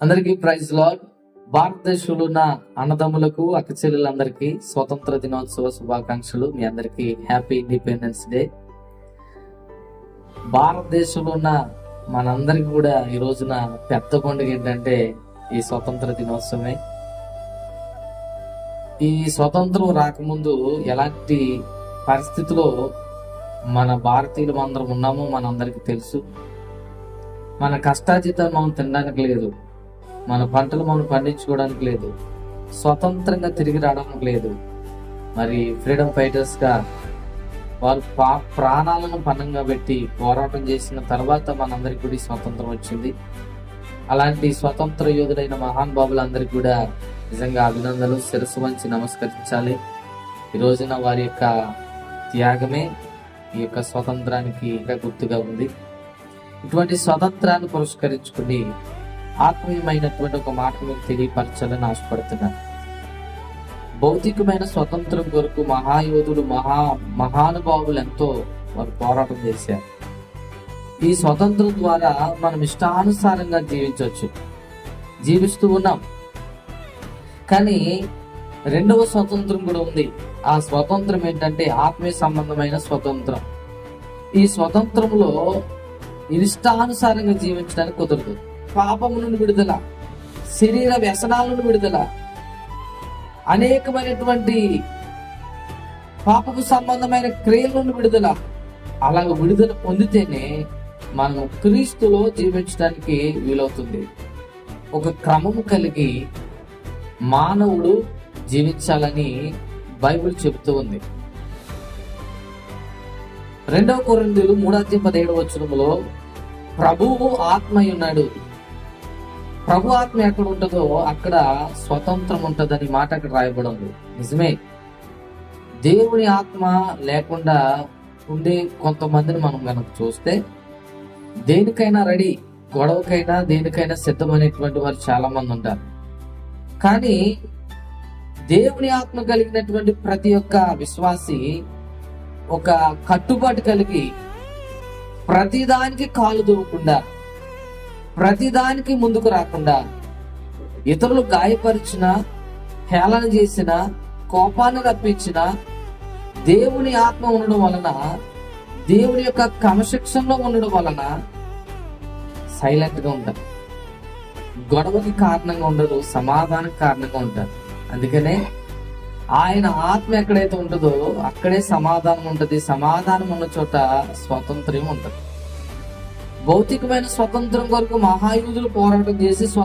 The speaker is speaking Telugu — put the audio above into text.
అందరికీ ప్రైజ్ లార్డ్. భారతదేశంలో ఉన్న అన్నదమ్ములకు అక్క చెల్లెలందరికీ స్వతంత్ర దినోత్సవ శుభాకాంక్షలు. మీ అందరికీ హ్యాపీ ఇండిపెండెన్స్ డే. భారతదేశంలో ఉన్న మనందరికి కూడా ఈ రోజున పెద్ద పండుగ ఏంటంటే ఈ స్వతంత్ర దినోత్సవమే. ఈ స్వతంత్రం రాకముందు ఎలాంటి పరిస్థితిలో మన భారతీయులు అందరం ఉన్నామో మనందరికీ తెలుసు. మన కష్టాజీతం మనం తినడానికి లేదు, మన పంటలు మనం పండించుకోవడానికి లేదు, స్వతంత్రంగా తిరిగి రావడానికి లేదు. మరి ఫ్రీడమ్ ఫైటర్స్గా వారు ప్రాణాలను పణంగా పెట్టి పోరాటం చేసిన తర్వాత మనందరికి కూడా స్వతంత్రం వచ్చింది. అలాంటి స్వతంత్ర యోధుడైన మహానుభావులందరికీ కూడా నిజంగా అభినందనలు, శిరస్సు వంచి నమస్కరించాలి. ఈ రోజున వారి యొక్క త్యాగమే ఈ యొక్క స్వతంత్రానికి ఇంకా గుర్తుగా ఉంది. ఇటువంటి స్వతంత్రాన్ని పురస్కరించుకుని ఆత్మీయమైనటువంటి ఒక మాట మీకు తెలియపరచాలని ఆశపడుతున్నాను. భౌతికమైన స్వతంత్రం కొరకు మహాయోధులు మహానుభావులు ఎంతో వారు పోరాటం చేశారు. ఈ స్వతంత్రం ద్వారా మనం ఇష్టానుసారంగా జీవిస్తూ ఉన్నాం. కానీ రెండవ స్వతంత్రం కూడా ఉంది. ఆ స్వతంత్రం ఏంటంటే ఆత్మీయ సంబంధమైన స్వతంత్రం. ఈ స్వతంత్రంలో ఇష్టానుసారంగా జీవించడానికి కుదరదు. పాపము నుండి విడుదల, శరీర వ్యసనాల నుండి విడుదల, అనేకమైనటువంటి పాపపు సంబంధమైన క్రియల నుండి విడుదల. అలాగ విడుదల పొందితేనే మనం క్రీస్తులో జీవించడానికి వీలవుతుంది. ఒక క్రమము కలిగి మానవుడు జీవించాలని బైబిల్ చెబుతూ ఉంది. 2 కొరింథీయులు 3:17 ప్రభువు ఆత్మ ఉన్నాడు. ప్రభు ఆత్మ ఎక్కడ ఉంటుందో అక్కడ స్వతంత్రం ఉంటుందని మాట అక్కడ రాయబడి ఉంది. నిజమే, దేవుని ఆత్మ లేకుండా ఉండే కొంతమందిని మనం కనుక చూస్తే దేనికైనా రెడీ, గొడవకైనా దేనికైనా సిద్ధమనేటువంటి వారు చాలా మంది ఉంటారు. కానీ దేవుని ఆత్మ కలిగినటువంటి ప్రతి ఒక్క విశ్వాసి ఒక కట్టుబాటు కలిగి ప్రతిదానికి కాలు దూవకుండా, ప్రతిదానికి ముందుకు రాకుండా, ఇతరులు గాయపరిచిన, హేళన చేసిన, కోపాన్ని రప్పించిన దేవుని ఆత్మ ఉండడం వలన, దేవుని యొక్క క్రమశిక్షణలో ఉండడం వలన సైలెంట్ గా ఉంటారు. గొడవకి కారణంగా ఉండదు, సమాధానానికి కారణంగా ఉంటారు. అందుకనే ఆయన ఆత్మ ఎక్కడైతే ఉంటుందో అక్కడే సమాధానం ఉంటుంది. సమాధానం ఉన్న చోట స్వతంత్రం ఉంటుంది. భౌతికమైన స్వతంత్రం కొరకు మహాయోధులు పోరాటం చేసి